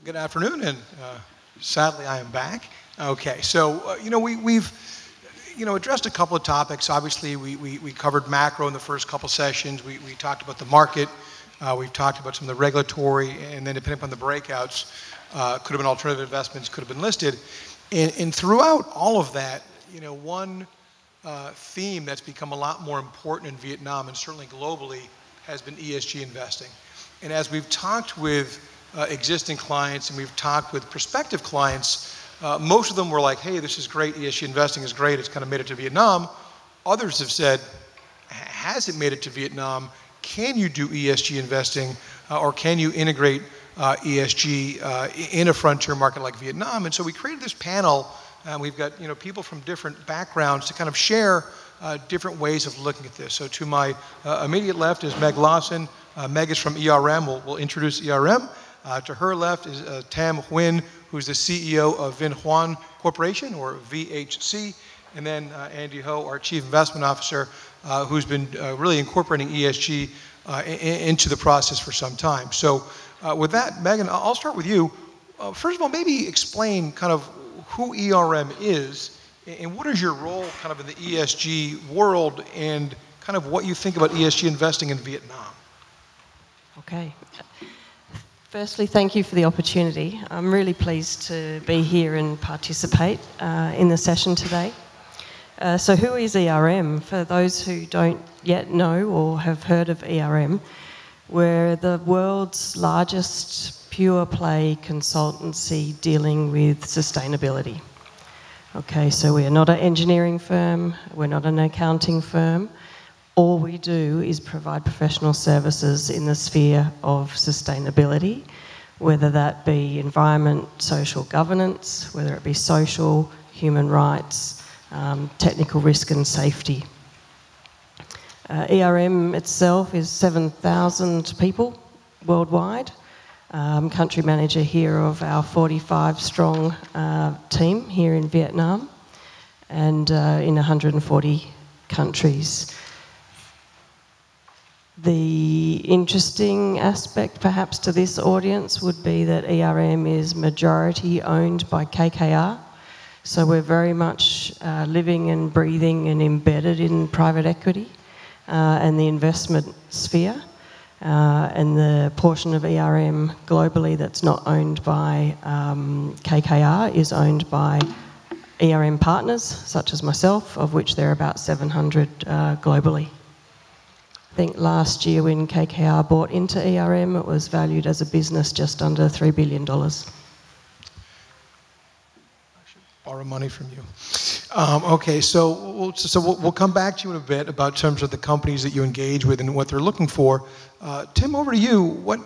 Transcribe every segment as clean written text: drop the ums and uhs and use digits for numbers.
Good afternoon, and sadly I am back. Okay, so we've addressed a couple of topics. Obviously, we covered macro in the first couple sessions. We talked about the market. We've talked about some of the regulatory, and then depending upon the breakouts, could have been alternative investments, could have been listed. And throughout all of that, one theme that's become a lot more important in Vietnam and certainly globally has been ESG investing. And as we've talked with existing clients and we've talked with prospective clients, most of them were like, hey, this is great, ESG investing is great, it's kind of made it to Vietnam. Others have said, has it made it to Vietnam? Can you do ESG investing, or can you integrate ESG in a frontier market like Vietnam? And so we created this panel, and we've got people from different backgrounds to kind of share different ways of looking at this. So to my immediate left is Meg Lawson. Meg is from ERM. We'll introduce ERM. To her left is Tam Huynh, who's the CEO of Vinh Hoan Corporation, or VHC. And then Andy Ho, our Chief Investment Officer, who's been really incorporating ESG into the process for some time. So with that, Megan, I'll start with you. First of all, maybe explain kind of who ERM is and what is your role kind of in the ESG world and kind of what you think about ESG investing in Vietnam. Okay. Firstly, thank you for the opportunity. I'm really pleased to be here and participate in the session today. So who is ERM? For those who don't yet know or have heard of ERM, we're the world's largest pure play consultancy dealing with sustainability. Okay, so we are not an engineering firm, we're not an accounting firm. All we do is provide professional services in the sphere of sustainability, whether that be environment, social governance, whether it be social, human rights, technical risk and safety. ERM itself is 7,000 people worldwide. Country manager here of our 45-strong team here in Vietnam and in 140 countries. The interesting aspect perhaps to this audience would be that ERM is majority owned by KKR. So we're very much living and breathing and embedded in private equity and the investment sphere. And the portion of ERM globally that's not owned by KKR is owned by ERM partners, such as myself, of which there are about 700 globally. I think last year when KKR bought into ERM, it was valued as a business just under $3 billion. I should borrow money from you. Okay, so we'll come back to you in a bit about terms of the companies that you engage with and what they're looking for. Tim, over to you. What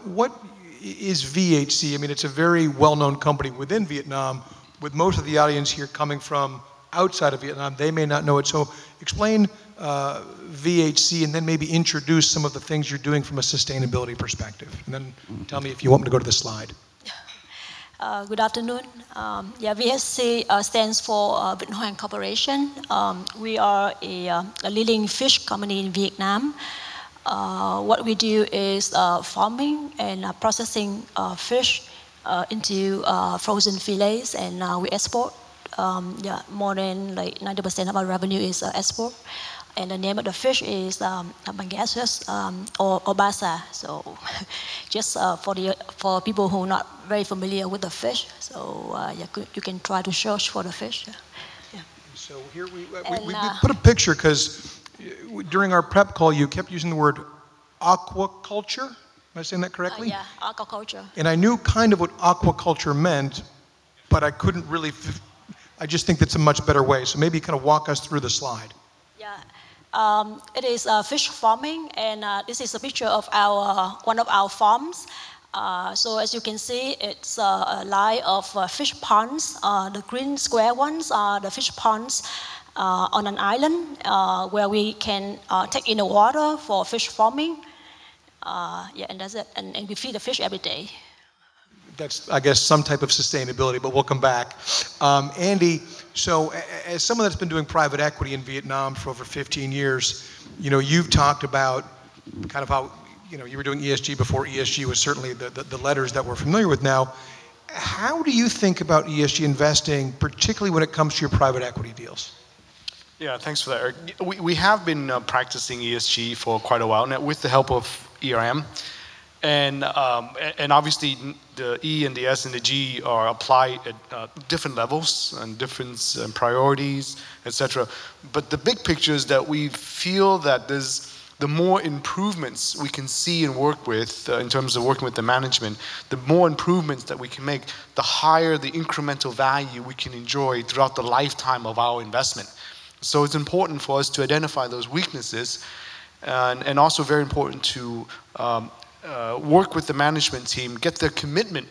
is VHC? I mean, it's a very well-known company within Vietnam, with most of the audience here coming from outside of Vietnam. They may not know it. So explain VHC and then maybe introduce some of the things you're doing from a sustainability perspective. And then tell me if you want me to go to the slide. Good afternoon. VHC stands for Vinh Hoan Corporation. We are a leading fish company in Vietnam. What we do is farming and processing fish into frozen fillets, and we export. More than like 90% of our revenue is export. And the name of the fish is Pangasius or Basa. So just for people who are not very familiar with the fish, so you can try to search for the fish. Yeah. So here we put a picture because during our prep call you kept using the word aquaculture. Am I saying that correctly? Yeah, aquaculture. And I knew kind of what aquaculture meant, but I couldn't really. I just think that's a much better way. So maybe kind of walk us through the slide. Yeah. It is fish farming, and this is a picture of one of our farms. So as you can see, it's a line of fish ponds. The green square ones are the fish ponds on an island where we can take in the water for fish farming. And that's it. And we feed the fish every day. That's, I guess, some type of sustainability, but we'll come back. Andy, so as someone that's been doing private equity in Vietnam for over 15 years, you've talked about kind of how, you were doing ESG before ESG was certainly the letters that we're familiar with now. how do you think about ESG investing, particularly when it comes to your private equity deals? Yeah, thanks for that, Eric. We have been practicing ESG for quite a while now with the help of ERM. And obviously the E and the S and the G are applied at different levels and different priorities, etc. But the big picture is that we feel that the more improvements we can see and work with in terms of working with the management, the more improvements that we can make, the higher the incremental value we can enjoy throughout the lifetime of our investment. So it's important for us to identify those weaknesses, and also very important to work with the management team, get their commitment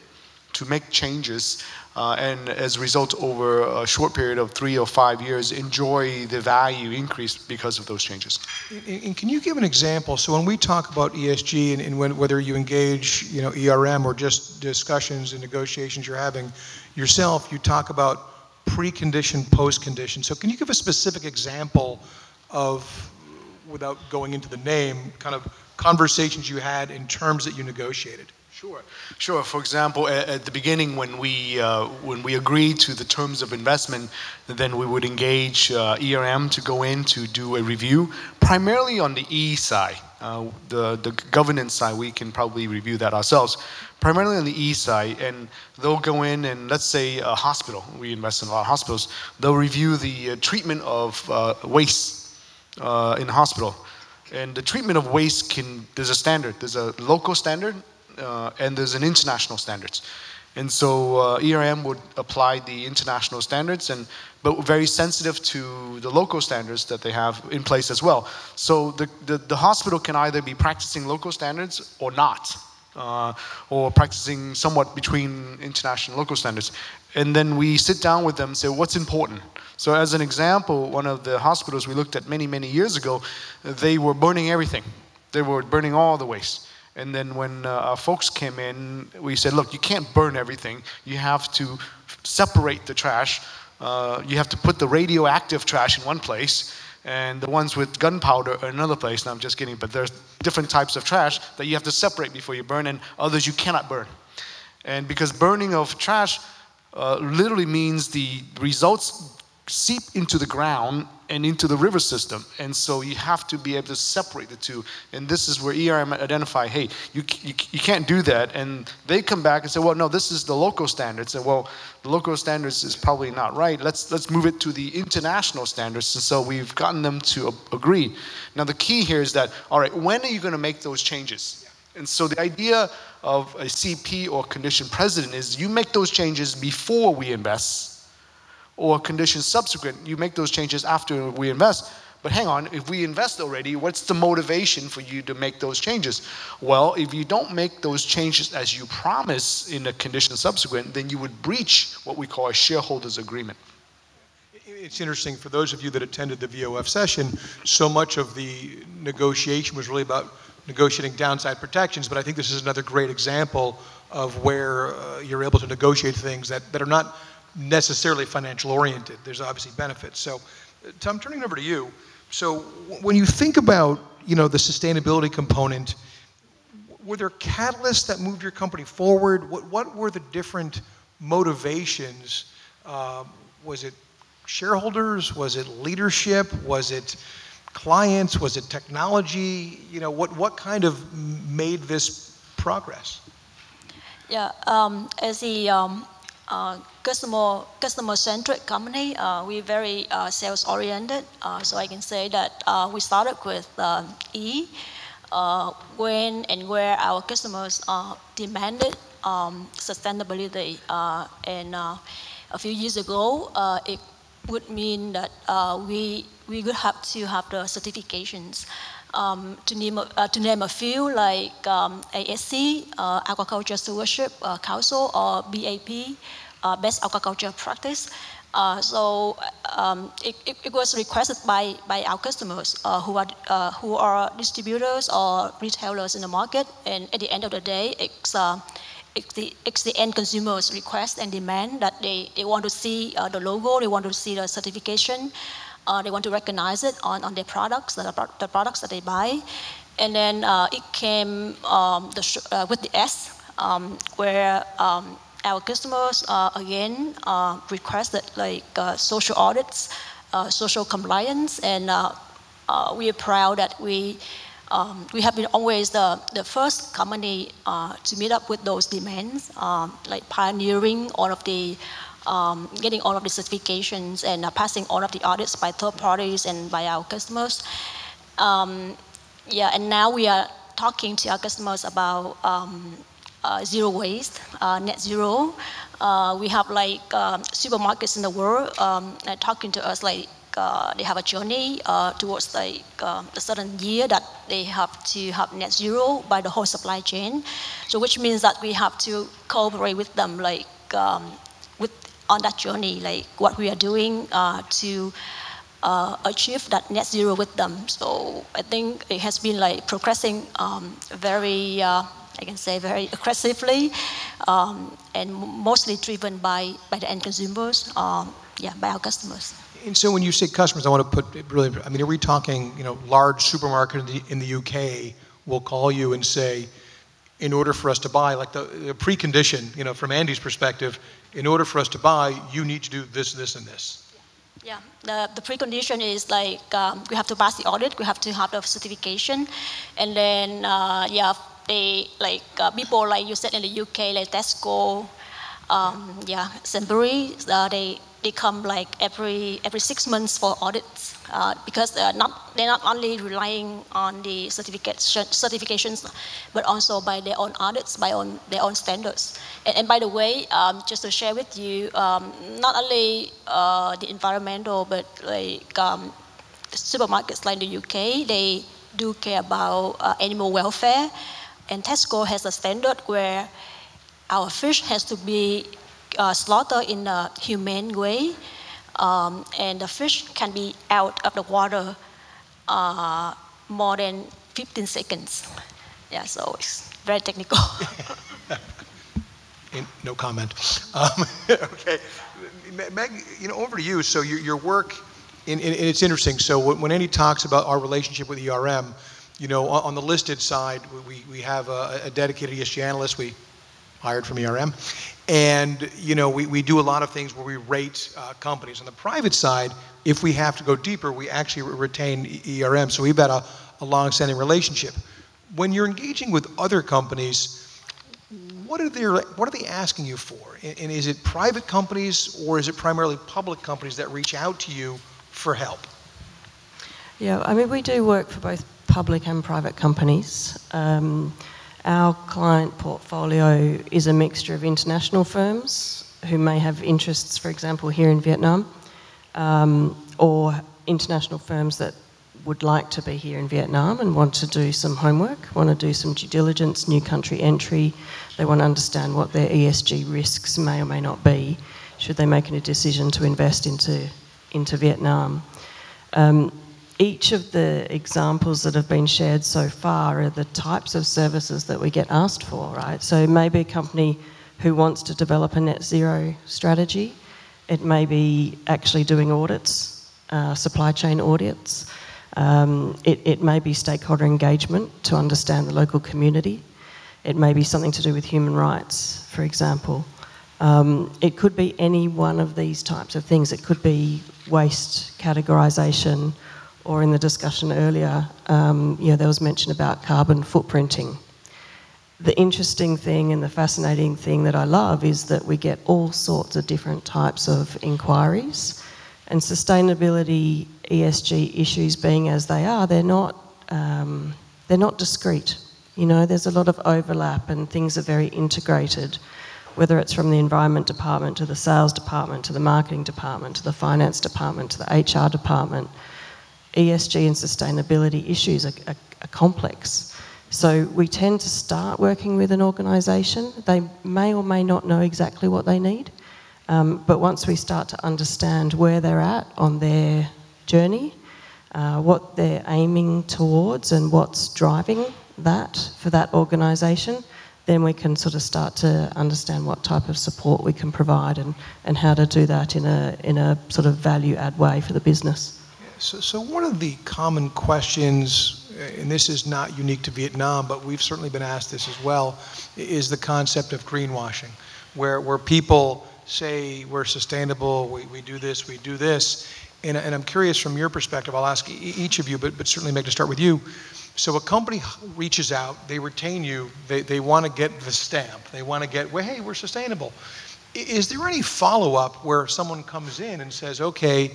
to make changes, and as a result, over a short period of 3 or 5 years, enjoy the value increase because of those changes. And can you give an example? So when we talk about ESG and whether you engage, ERM or just discussions and negotiations you're having yourself, you talk about precondition, postcondition. So can you give a specific example of, without going into the name, kind of conversations you had in terms that you negotiated? Sure. For example, at the beginning, when we agreed to the terms of investment, then we would engage ERM to go in to do a review, primarily on the E side. The governance side, we can probably review that ourselves. Primarily on the E side, and they'll go in and, let's say a hospital, we invest in a lot of hospitals, they'll review the treatment of waste in the hospital. And the treatment of waste there's a standard, there's a local standard, and there's an international standards. And so ERM would apply the international standards, but very sensitive to the local standards that they have in place as well. So the hospital can either be practicing local standards or not, or practicing somewhat between international and local standards. And then we sit down with them and say, what's important? So as an example, one of the hospitals we looked at many, many years ago, they were burning everything. They were burning all the waste. And then when our folks came in, we said, look, you can't burn everything. You have to separate the trash. You have to put the radioactive trash in one place and the ones with gunpowder in another place. Now, I'm just kidding, but there's different types of trash that you have to separate before you burn, and others you cannot burn. And because burning of trash literally means the results seep into the ground and into the river system, and so you have to be able to separate the two. And this is where ERM identify, hey, you can't do that. And they come back and say, well, no, this is the local standards. And well, the local standards is probably not right. Let's move it to the international standards. And so we've gotten them to agree. Now the key here is that, all right, when are you going to make those changes? And so the idea of a CP or condition precedent is you make those changes before we invest, or conditions subsequent, you make those changes after we invest. But hang on, if we invest already, what's the motivation for you to make those changes? Well, if you don't make those changes as you promise in a condition subsequent, then you would breach what we call a shareholders agreement. It's interesting, for those of you that attended the VOF session, so much of the negotiation was really about negotiating downside protections, but I think this is another great example of where you're able to negotiate things that are not necessarily financial oriented. There's obviously benefits. So, Tom, turning it over to you. So, when you think about the sustainability component, were there catalysts that moved your company forward? What were the different motivations? Was it shareholders? Was it leadership? Was it clients? Was it technology? What kind of made this progress? Yeah, as a customer-centric company, we're very sales-oriented. So I can say that we started with E, when and where our customers demanded sustainability. And a few years ago, it would mean that we would have to have the certifications. To name a few, like ASC, Aquaculture Stewardship Council, or BAP, Best Aquaculture Practice. So it was requested by our customers who are distributors or retailers in the market, and at the end of the day, it's the end consumers' request and demand that they want to see the logo, they want to see the certification. They want to recognize it on their products, the products that they buy. And then it came with the S, where our customers again requested like social audits, social compliance, and we are proud that we have been always the first company to meet up with those demands, like pioneering all of the getting all of the certifications and passing all of the audits by third parties and by our customers. And now we are talking to our customers about zero waste, net zero. We have like supermarkets in the world talking to us like they have a journey towards like a certain year that they have to have net zero by the whole supply chain. So which means that we have to cooperate with them like on that journey, like what we are doing to achieve that net zero with them. So I think it has been like progressing very, I can say very aggressively, and mostly driven by the end consumers, by our customers. And so when you say customers, I want to put it really, I mean, are we talking, large supermarket in the UK will call you and say, in order for us to buy, like the precondition, from Andy's perspective, in order for us to buy, you need to do this, this, and this. Yeah, the precondition is like we have to pass the audit, we have to have the certification, and then they like people like you said in the UK, like Tesco, Sainsbury's, they come like every 6 months for audits because they're not only relying on the certifications, but also by their own audits, by their own standards. And by the way, just to share with you, not only the environmental, but like supermarkets like the UK, they do care about animal welfare, and Tesco has a standard where our fish has to be slaughtered in a humane way, and the fish can be out of the water more than 15 seconds. Yeah, so it's very technical. No comment. Okay, Meg, over to you. So your work, and it's interesting. So when Andy talks about our relationship with ERM, on the listed side, we have a dedicated ESG analyst we hired from ERM. And, we do a lot of things where we rate companies. On the private side, if we have to go deeper, we actually retain ERM. So we've got a long-standing relationship. When you're engaging with other companies, what are they asking you for? And is it private companies or is it primarily public companies that reach out to you for help? Yeah, I mean, we do work for both public and private companies. Our client portfolio is a mixture of international firms who may have interests, for example, here in Vietnam, or international firms that would like to be here in Vietnam and want to do some homework, want to do some due diligence, new country entry. They want to understand what their ESG risks may or may not be, should they make a decision to invest into Vietnam. Each of the examples that have been shared so far are the types of services that we get asked for, right? So maybe a company who wants to develop a net zero strategy. It may be actually doing audits, supply chain audits. It may be stakeholder engagement to understand the local community. It may be something to do with human rights, for example. It could be any one of these types of things. It could be waste categorisation, or in the discussion earlier, there was mention about carbon footprinting. The interesting thing and the fascinating thing that I love is that we get all sorts of different types of inquiries, and sustainability, ESG issues being as they are, they're not discrete. There's a lot of overlap and things are very integrated, whether it's from the environment department to the sales department to the marketing department to the finance department to the HR department. ESG and sustainability issues are complex. So we tend to start working with an organisation. They may or may not know exactly what they need, but once we start to understand where they're at on their journey, what they're aiming towards and what's driving that for that organisation, then we can sort of start to understand what type of support we can provide and how to do that in a sort of value-add way for the business. So one of the common questions, and this is not unique to Vietnam, but we've certainly been asked this as well, is the concept of greenwashing. where people say we're sustainable, we do this. And I'm curious from your perspective, I'll ask each of you, but certainly Meg, to start with you. So a company reaches out, they retain you, they want to get the stamp, they want to get, well, hey, we're sustainable. Is there any follow-up where someone comes in and says, okay,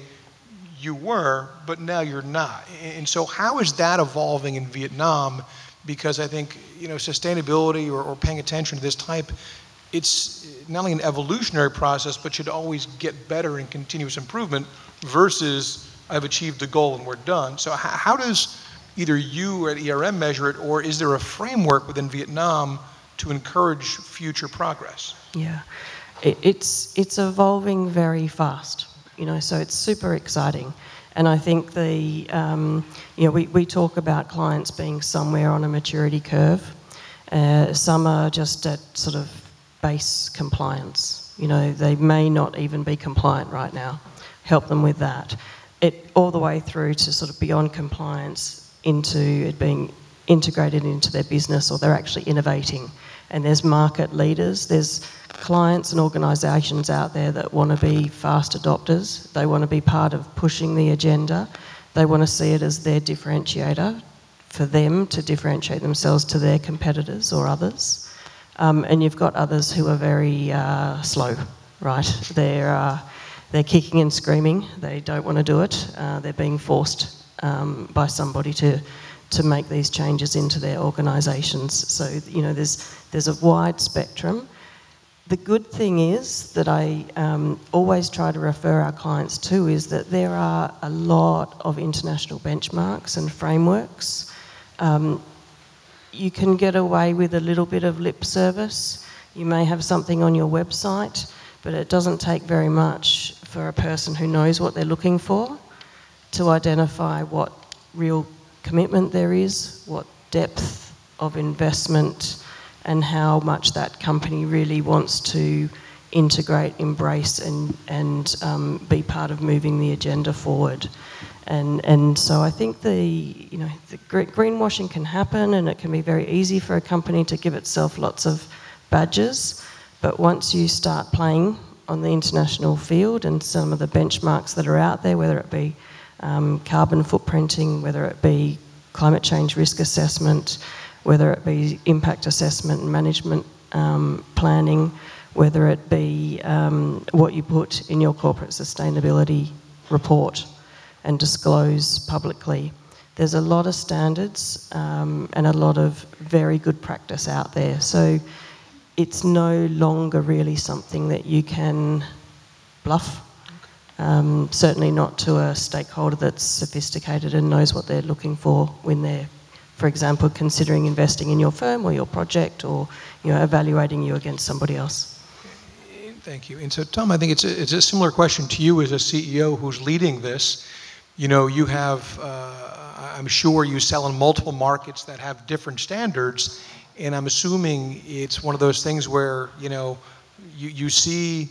you were, but now you're not? And so how is that evolving in Vietnam? Because I think, sustainability or paying attention to this type, it's not only an evolutionary process, but should always get better and continuous improvement versus I've achieved the goal and we're done. So how does either you or at ERM measure it, or is there a framework within Vietnam to encourage future progress? Yeah, it's evolving very fast, so it's super exciting. And I think we talk about clients being somewhere on a maturity curve. Some are just at sort of base compliance. They may not even be compliant right now. Help them with that. All the way through to sort of beyond compliance into it being integrated into their business, or they're actually innovating. And there's market leaders, there's clients and organisations out there that want to be fast adopters. They want to be part of pushing the agenda. They want to see it as their differentiator for them to differentiate themselves to their competitors or others. And you've got others who are very slow, right? They're kicking and screaming. They don't want to do it. They're being forced by somebody to make these changes into their organisations. So, there's a wide spectrum. The good thing is that I always try to refer our clients to is that there are a lot of international benchmarks and frameworks. You can get away with a little bit of lip service. You may have something on your website, but it doesn't take very much for a person who knows what they're looking for to identify what real commitment there is, what depth of investment, and how much that company really wants to integrate, embrace, and be part of moving the agenda forward. And so I think the greenwashing can happen, and it can be very easy for a company to give itself lots of badges. But once you start playing on the international field and some of the benchmarks that are out there, whether it be carbon footprinting, whether it be climate change risk assessment, whether it be impact assessment and management planning, whether it be what you put in your corporate sustainability report and disclose publicly. There's a lot of standards and a lot of very good practice out there. So it's no longer really something that you can bluff. Certainly not to a stakeholder that's sophisticated and knows what they're looking for when they're, for example, considering investing in your firm or your project, or evaluating you against somebody else. Thank you. And so, Tom, I think it's a similar question to you as a CEO who's leading this. You have, I'm sure you sell in multiple markets that have different standards, and I'm assuming it's one of those things where, you see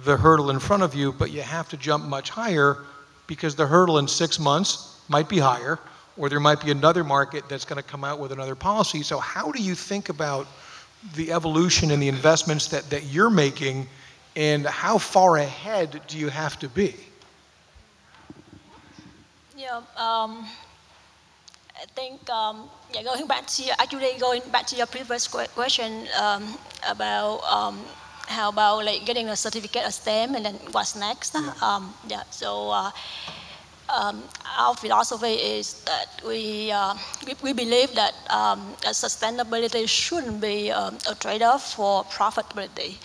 the hurdle in front of you, but you have to jump much higher because the hurdle in 6 months might be higher, or there might be another market that's going to come out with another policy. So how do you think about the evolution and the investments that you're making, and how far ahead do you have to be? Yeah, I think going back to your previous question about how about like getting a certificate, a stamp, and then what's next? Yeah. So our philosophy is that we believe that sustainability shouldn't be a trade-off for profitability.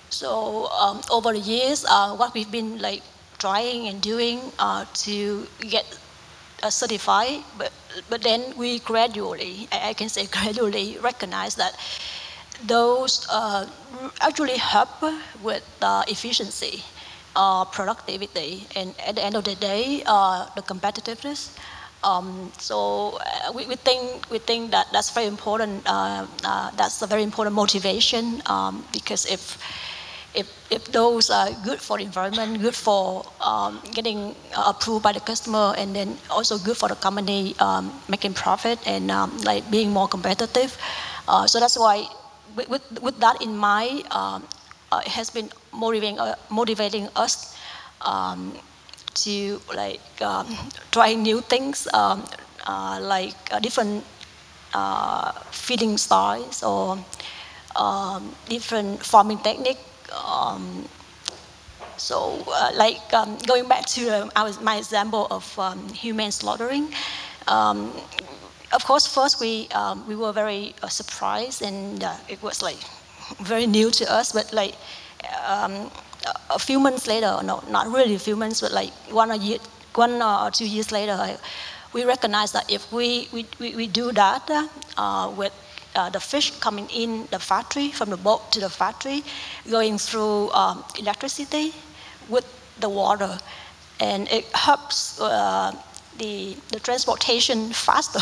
So over the years, what we've been like trying and doing to get certified, but then we gradually, I can say gradually, recognize that those actually help with efficiency, productivity, and at the end of the day, the competitiveness. So we think that that's very important. That's a very important motivation, because if those are good for the environment, good for getting approved by the customer, and then also good for the company making profit and like being more competitive. So that's why with that in mind, it has been motivating us to like try new things, like different feeding styles or different farming technique. Going back to my example of human slaughtering. Of course, first we were very surprised, and it was like very new to us. But like a few months later, no, not really a few months, but like 1 or 2 years later, we recognized that if we do that with the fish coming in the factory, from the boat to the factory, going through electricity with the water, and it helps the transportation faster.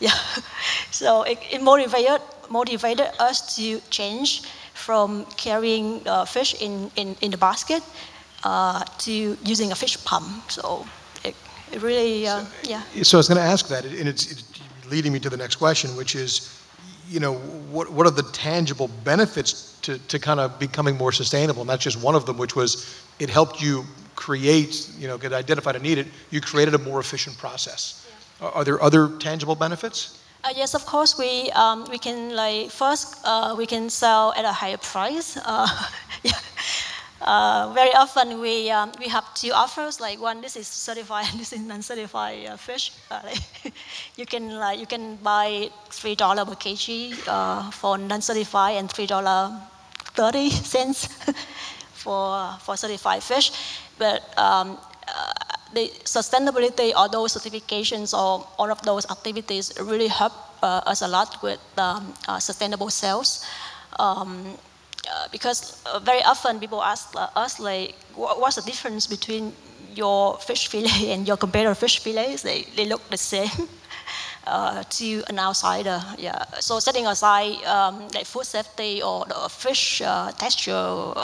Yeah, so it motivated us to change from carrying fish in the basket to using a fish pump. So it really, yeah. So I was going to ask that, and it's leading me to the next question, which is, you know, what are the tangible benefits to kind of becoming more sustainable? And that's just one of them, which was it helped you create, you know, get identified and need it, you created a more efficient process. Yeah. Are there other tangible benefits? Yes, of course. We can like first we can sell at a higher price. Yeah. Very often we have two offers. Like one, this is certified, and this is non-certified fish. You can buy $3 per kg for non-certified, and $3.30 for certified fish. But the sustainability or those certifications or all of those activities really help us a lot with sustainable sales. Because very often people ask us, like, what's the difference between your fish fillet and your competitor fish fillets? They look the same to an outsider. Yeah. So setting aside like food safety or the fish texture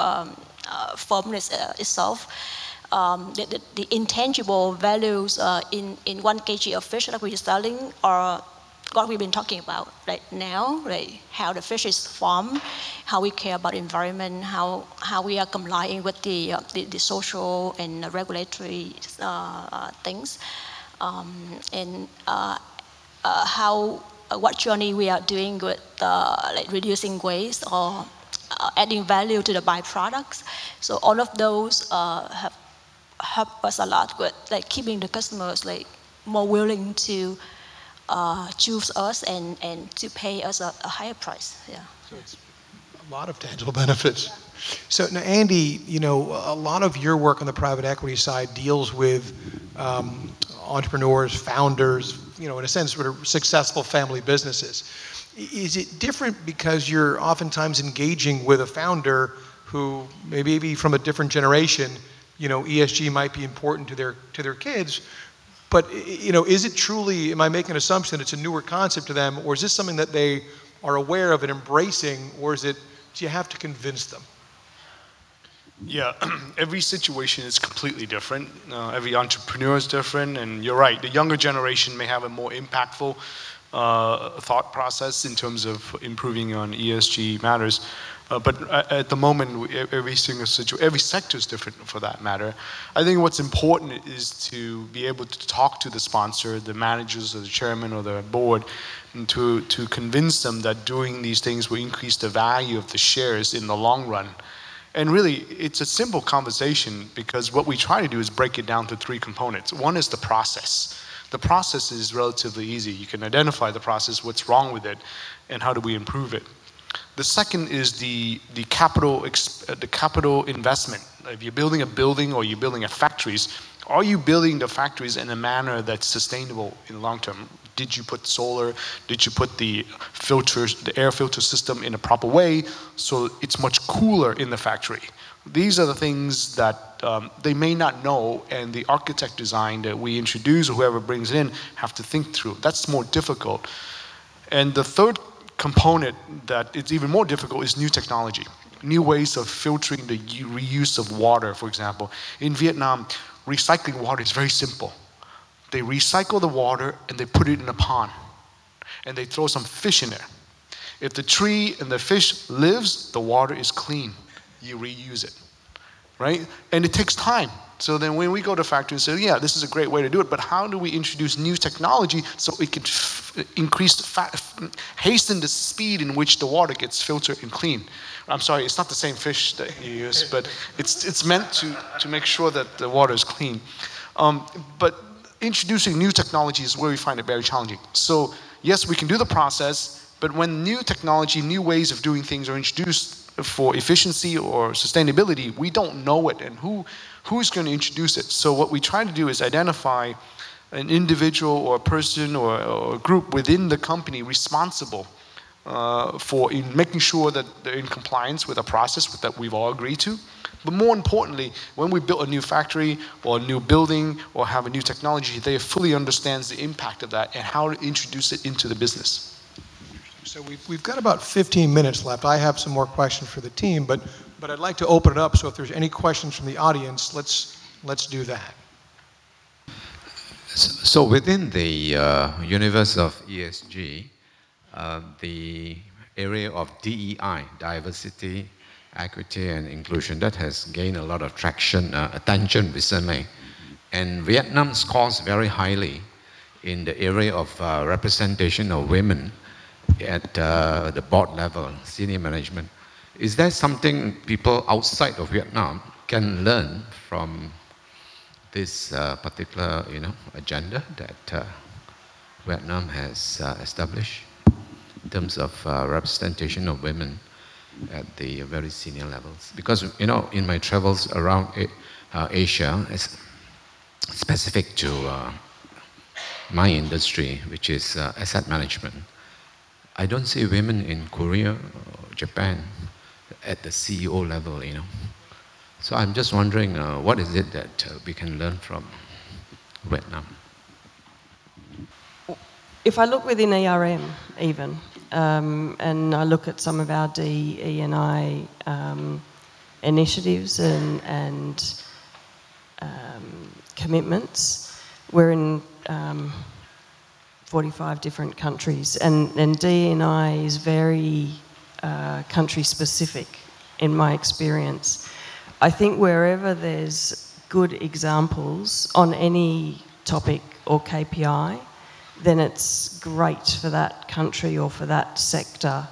firmness itself, the intangible values in 1 kg of fish that we're selling are what we've been talking about right now, like how the fish is farmed, how we care about the environment, how we are complying with the social and regulatory things, and what journey we are doing with like reducing waste or adding value to the byproducts. So all of those have helped us a lot with like keeping the customers like more willing to choose us and to pay us a higher price. Yeah. So it's a lot of tangible benefits. Yeah. So now, Andy, you know, a lot of your work on the private equity side deals with entrepreneurs, founders, you know, in a sense, sort of successful family businesses. Is it different because you're oftentimes engaging with a founder who maybe from a different generation, you know, ESG might be important to their kids, but, you know, is it truly, am I making an assumption that it's a newer concept to them, or is this something that they are aware of and embracing, or do you have to convince them? Yeah, every situation is completely different. Every entrepreneur is different, and you're right, the younger generation may have a more impactful thought process in terms of improving on ESG matters. But at the moment, every sector is different for that matter. I think what's important is to be able to talk to the sponsor, the managers or the chairman or the board, and to convince them that doing these things will increase the value of the shares in the long run. And really, it's a simple conversation because what we try to do is break it down to 3 components. One is the process. The process is relatively easy. You can identify the process, what's wrong with it, and how do we improve it. The second is the capital investment. If you're building a building or you're building factories, are you building the factories in a manner that's sustainable in the long term? Did you put solar? Did you put the filters, the air filter system in a proper way so it's much cooler in the factory? These are the things that they may not know, and the architect design that we introduce or whoever brings it in have to think through. That's more difficult. And the third component that it's even more difficult is new technology, new ways of filtering the reuse of water, for example. In Vietnam, recycling water is very simple. They recycle the water and they put it in a pond and they throw some fish in there. If the tree and the fish lives, the water is clean. You reuse it, right? And it takes time. So then when we go to factory and say, yeah, this is a great way to do it, but how do we introduce new technology so it can hasten the speed in which the water gets filtered and clean? I'm sorry, it's not the same fish that you use, but it's meant to make sure that the water is clean. But introducing new technology is where we find it very challenging. So yes, we can do the process, but when new technology, new ways of doing things are introduced for efficiency or sustainability, we don't know it, and who's going to introduce it? So what we try to do is identify an individual or a person or a group within the company responsible for making sure that they're in compliance with a process that we've all agreed to. But more importantly, when we build a new factory or a new building or have a new technology, they fully understands the impact of that and how to introduce it into the business. So we've got about 15 minutes left. I have some more questions for the team, but I'd like to open it up. So if there's any questions from the audience, let's do that. So within the universe of ESG, the area of DEI, diversity, equity, and inclusion, that has gained a lot of traction, attention recently. And Vietnam scores very highly in the area of representation of women at the board level, senior management. Is there something people outside of Vietnam can learn from this particular, agenda that Vietnam has established in terms of representation of women at the very senior levels? Because, in my travels around Asia, it's specific to my industry, which is asset management, I don't see women in Korea or Japan at the CEO level, So I'm just wondering, what is it that we can learn from Vietnam? If I look within ERM even, and I look at some of our DE&I initiatives and commitments, we're in 45 different countries, and DE&I is very country specific in my experience. I think wherever there's good examples on any topic or KPI, then it's great for that country or for that sector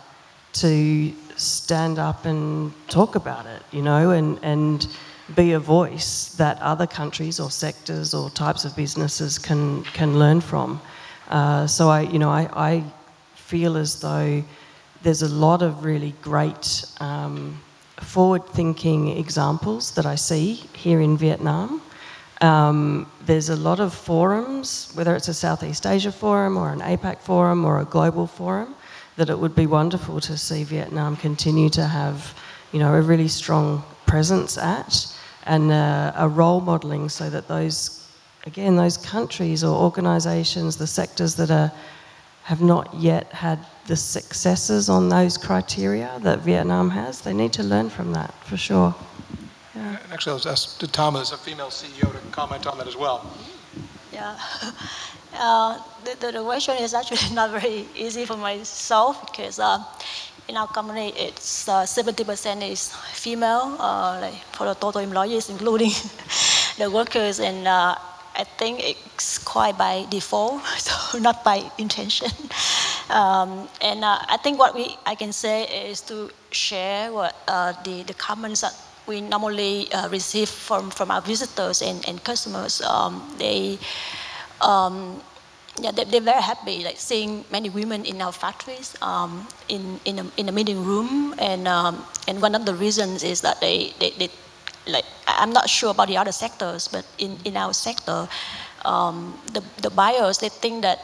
to stand up and talk about it, and be a voice that other countries or sectors or types of businesses can learn from. So I feel as though there's a lot of really great forward-thinking examples that I see here in Vietnam. There's a lot of forums, whether it's a Southeast Asia forum or an APAC forum or a global forum, that it would be wonderful to see Vietnam continue to have, a really strong presence at, and a role modelling, so that those countries or organisations, the sectors that have not yet had the successes on those criteria that Vietnam has, they need to learn from that, for sure. Yeah. Actually, I was asked Thomas, a female CEO, to comment on that as well. Yeah. The question is actually not very easy for myself, because in our company, it's 70% is female, for the total employees, including the workers, and I think it's quite by default, so not by intention. And I think what I can say is to share what the comments that we normally receive from our visitors and customers. They're very happy, seeing many women in our factories, in the meeting room, and one of the reasons is that they I'm not sure about the other sectors, but in our sector, the buyers, they think that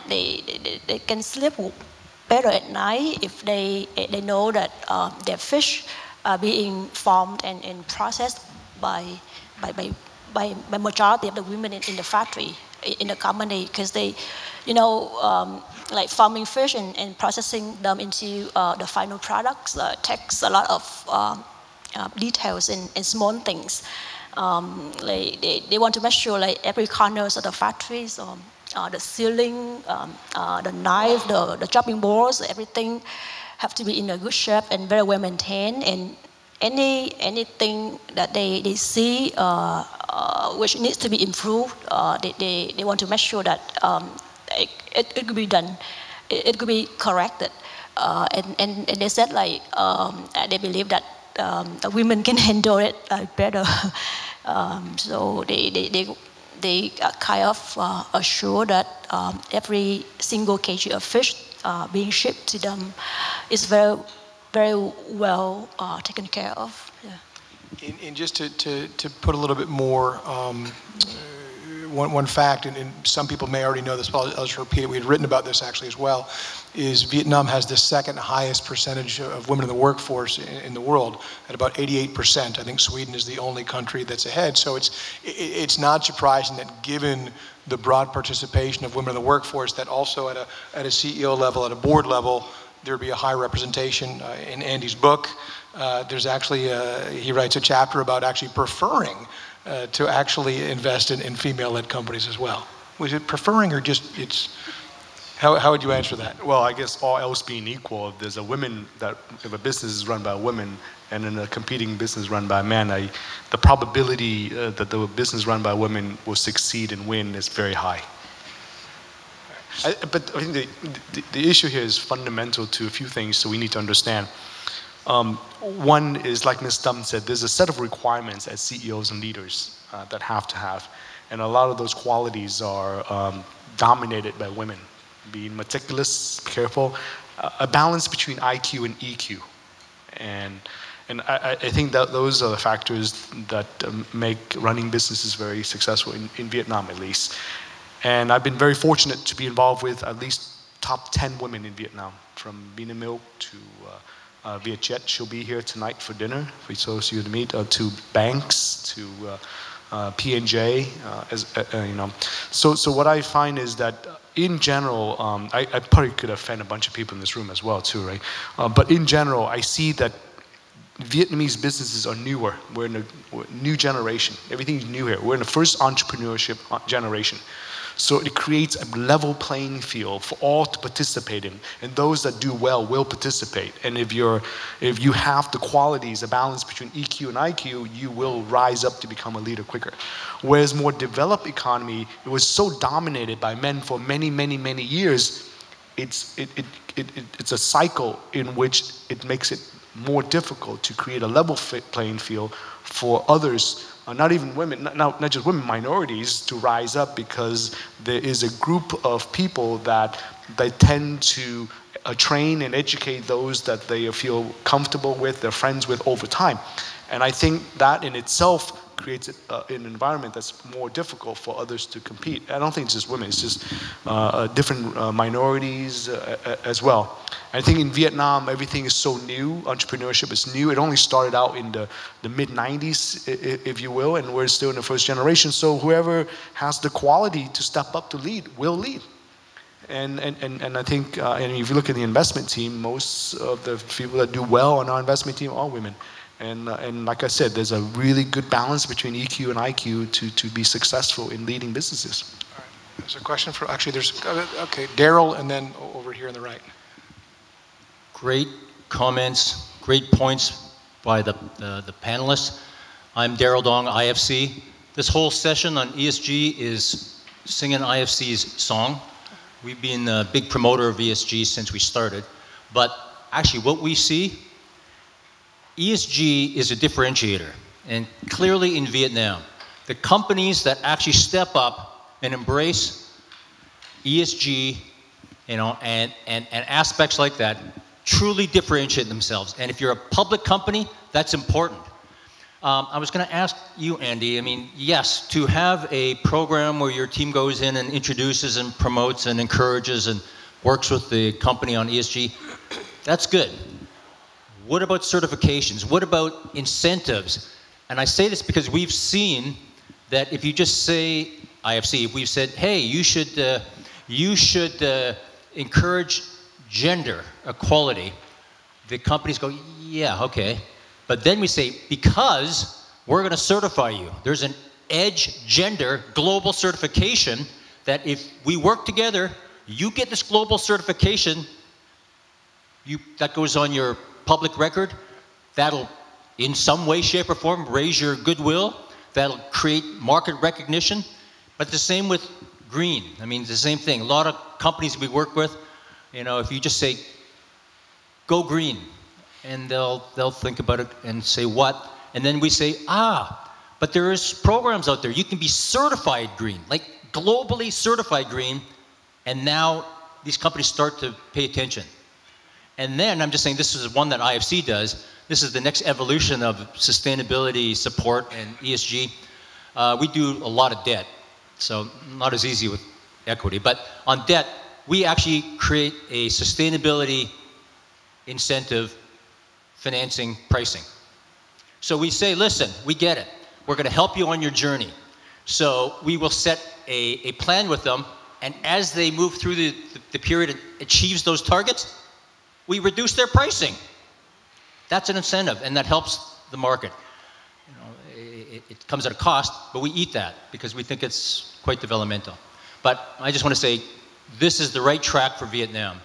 they can sleep better at night if they know that their fish are being farmed and processed by majority of the women in the factory, in the company, because they, farming fish and processing them into the final products takes a lot of details and small things. They want to make sure every corner of the factories the ceiling, the knife, the chopping boards, everything have to be in a good shape and very well maintained. And anything that they see which needs to be improved, they want to make sure that it could be done, it could be corrected. And they said like they believe that women can handle it better. So they kind of assure that every single kg of fish being shipped to them is very, very well taken care of. Yeah. And just to put a little bit more, one fact, and some people may already know this, but I'll just repeat it. We had written about this actually as well, is Vietnam has the second highest percentage of women in the workforce in the world at about 88%. I think Sweden is the only country that's ahead. So it's not surprising that given the broad participation of women in the workforce, that also at a CEO level, at a board level, there would be a high representation. In Andy's book, there's actually, he writes a chapter about actually preferring to actually invest in female-led companies as well. Was it preferring or just how would you answer that? Well, I guess all else being equal, if there's if a business is run by a woman and then a competing business run by a man, the probability that the business run by women will succeed and win is very high. But I think the issue here is fundamental to a few things, so we need to understand. One is, like Ms. Dum said, there's a set of requirements as CEOs and leaders that have to have. And a lot of those qualities are dominated by women. Being meticulous, careful, a balance between IQ and EQ. And I think that those are the factors that make running businesses very successful in Vietnam, at least. And I've been very fortunate to be involved with at least top 10 women in Vietnam, from VinaMilk to Vietjet. She'll be here tonight for dinner, for those of you to meet, to banks, to P&J, you know. So what I find is that in general, I probably could offend a bunch of people in this room as well too, right? But in general, I see that Vietnamese businesses are newer. We're in a new generation. Everything's new here. We're in the first entrepreneurship generation. So it creates a level playing field for all to participate in, and those that do well will participate. And if you have the qualities, a balance between EQ and IQ, you will rise up to become a leader quicker. Whereas more developed economy, it was so dominated by men for many, many, many years. It's a cycle in which it makes it more difficult to create a level playing field for others. Not even women, not just women, minorities to rise up, because there is a group of people that they tend to train and educate those that they feel comfortable with, they're friends with over time. And I think that in itself creates an environment that's more difficult for others to compete. I don't think it's just women, it's just different minorities as well. I think in Vietnam, everything is so new, entrepreneurship is new. It only started out in the mid-90s, if you will, and we're still in the first generation. So whoever has the quality to step up to lead will lead. And I think, and if you look at the investment team, most of the people that do well on our investment team are women. And like I said, there's a really good balance between EQ and IQ to be successful in leading businesses. All right. There's a question for, actually there's, okay, Daryl, and then over here on the right. Great comments, great points by the panelists. I'm Daryl Dong, IFC. This whole session on ESG is singing IFC's song. We've been a big promoter of ESG since we started. But actually what we see, ESG is a differentiator. And clearly in Vietnam, the companies that actually step up and embrace ESG, you know, and aspects like that truly differentiate themselves. And if you're a public company, that's important. I was going to ask you, Andy, I mean, yes, to have a program where your team goes in and introduces and promotes and encourages and works with the company on ESG, that's good. What about certifications? What about incentives? And I say this because we've seen that if you just say, IFC, if we've said, hey, you should encourage gender equality, the companies go, yeah, okay. But then we say, because we're going to certify you. There's an EDGE gender global certification that if we work together, you get this global certification, that goes on your public record, that'll in some way, shape, or form raise your goodwill, that'll create market recognition. But the same with green. I mean, the same thing. A lot of companies we work with, you know, if you just say, go green, and they'll think about it and say, what? And then we say, but there is programs out there. You can be certified green, like globally certified green, and now these companies start to pay attention. And then, I'm just saying, this is one that IFC does. This is the next evolution of sustainability support and ESG. We do a lot of debt, so not as easy with equity. But on debt, we actually create a sustainability incentive financing pricing. So we say, listen, we get it. We're going to help you on your journey. So we will set a plan with them, and as they move through the period and achieves those targets, we reduce their pricing. That's an incentive, and that helps the market. You know, it comes at a cost, but we eat that because we think it's quite developmental. But I just want to say, this is the right track for Vietnam.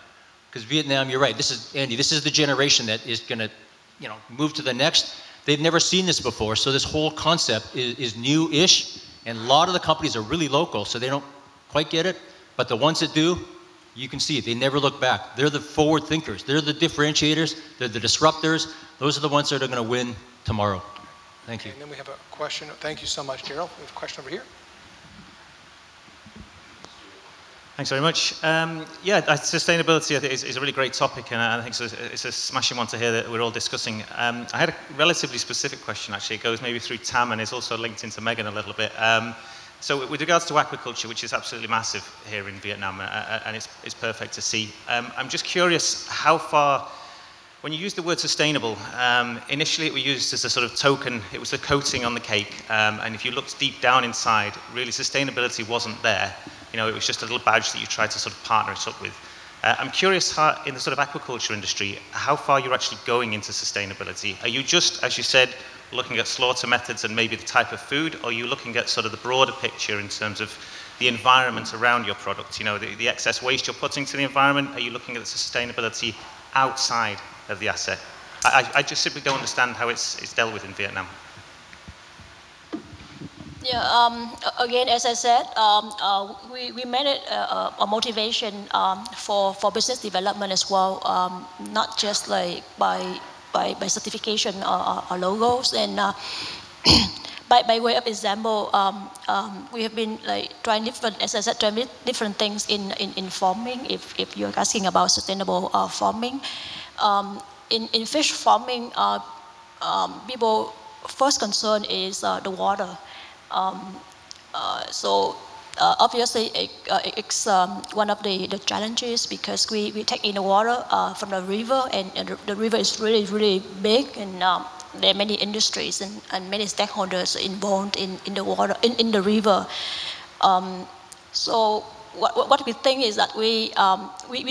Because Vietnam, you're right, this is, Andy, this is the generation that is going to, you know, move to the next. They've never seen this before, so this whole concept is new-ish, and a lot of the companies are really local, so they don't quite get it. But the ones that do, you can see it. They never look back. They're the forward thinkers. They're the differentiators. They're the disruptors. Those are the ones that are going to win tomorrow. Thank you. And then we have a question. Thank you so much, Gerald. We have a question over here. Thanks very much. Sustainability I think, is a really great topic, and I think it's a smashing one to hear that we're all discussing. I had a relatively specific question, actually. It goes maybe through Tam and is also linked into Megan a little bit. So with regards to aquaculture, which is absolutely massive here in Vietnam, and it's perfect to see, I'm just curious how far, when you use the word sustainable, initially it was used as a sort of token, it was the coating on the cake, and if you looked deep down inside, really sustainability wasn't there. You know, it was just a little badge that you tried to sort of partner it up with. I'm curious how, in the sort of aquaculture industry, how far you're actually going into sustainability. Are you just, as you said, looking at slaughter methods and maybe the type of food, or are you looking at sort of the broader picture in terms of the environment around your product? You know, the excess waste you're putting to the environment, are you looking at the sustainability outside of the asset? I just simply don't understand how it's dealt with in Vietnam. Yeah, again, as I said, we made it a motivation for business development as well, not just like by certification or logos. And by way of example, we have been like trying different, as I said, trying different things in farming. If you're asking about sustainable farming, in fish farming, people first concern is the water. Obviously, it's one of the challenges because we take in the water from the river, and the river is really, really big, and there are many industries and many stakeholders involved in the water, in the river. So what we think is that we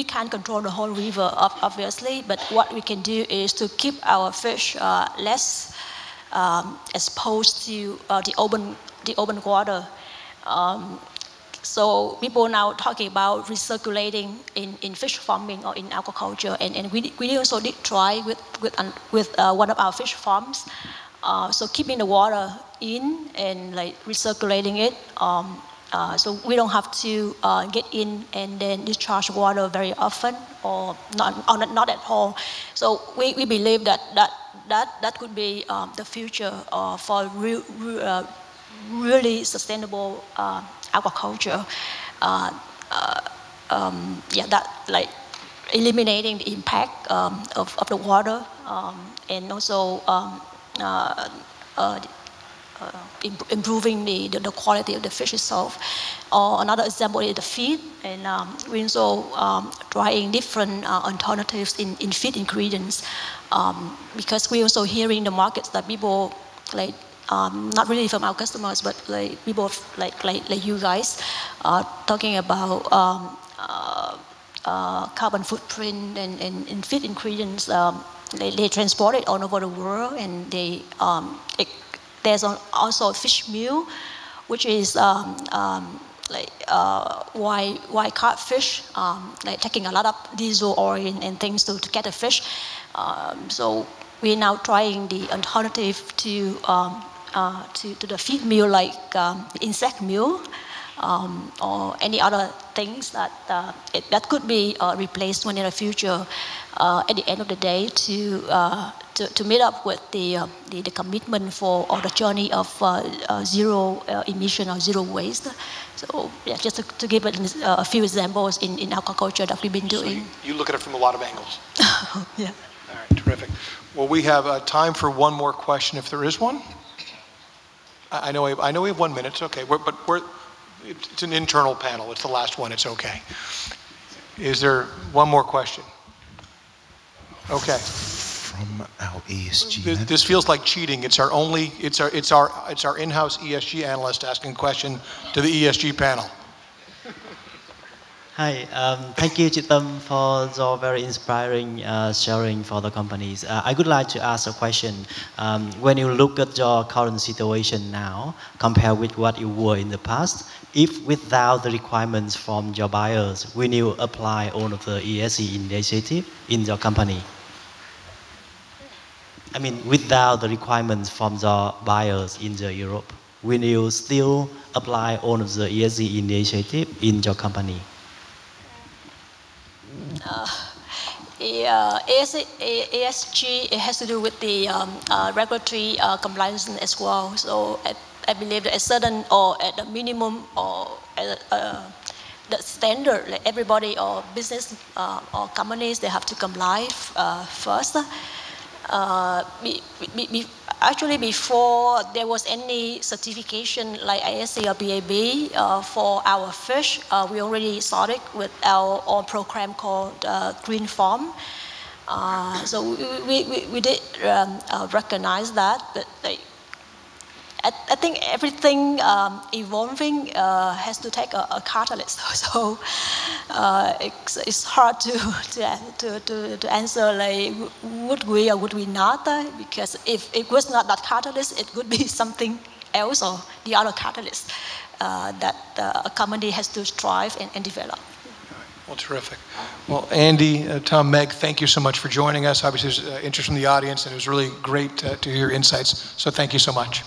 can't control the whole river, obviously, but what we can do is to keep our fish less exposed to the open water. So people now talking about recirculating in fish farming or in aquaculture, and we also did try with one of our fish farms. So keeping the water in and like recirculating it, so we don't have to get in and then discharge water very often, or not at all. So we believe that could be the future for really sustainable aquaculture. That like eliminating the impact of the water, and also improving the quality of the fish itself. Or another example is the feed, and we're also trying different alternatives in feed ingredients, because we're also hearing the markets that people like, not really from our customers, but like people like you guys, talking about carbon footprint and feed ingredients. They transport it all over the world, and there's also a fish meal, which is why catfish, like taking a lot of diesel oil and things to get a fish. So we're now trying the alternative to the feed meal, like insect meal, or any other things that could be replaced when in the future. At the end of the day, to meet up with the commitment for or the journey of zero emission or zero waste. So yeah, just to give a few examples in aquaculture that we've been doing. So you look at it from a lot of angles. Yeah. All right, terrific. Well, we have time for one more question, if there is one. I know we have 1 minute. It's okay. It's an internal panel. It's the last one. It's okay. Is there one more question? Okay. From our ESG. This feels like cheating. It's our in-house ESG analyst asking a question to the ESG panel. Hi, thank you, Chitam, for your very inspiring sharing for the companies. I would like to ask a question. When you look at your current situation now, compared with what you were in the past, if without the requirements from your buyers, will you apply all of the ESG initiative in your company? I mean, without the requirements from the buyers in Europe, will you still apply all of the ESG initiative in your company? ESG, it has to do with the regulatory compliance as well. So I believe that a certain or at the minimum or at the standard, like everybody or business or companies, they have to comply first. Actually, before there was any certification like ISC or BAB for our fish, we already started with our own program called Green Farm. So we did recognize that, but I think everything evolving has to take a catalyst. So it's hard to answer like would we or would we not, because if it was not that catalyst, it could be something else or the other catalyst that a company has to strive and develop. Well, terrific. Well, Andy, Tom, Meg, thank you so much for joining us. Obviously, there's interest from the audience, and it was really great to hear your insights. So thank you so much.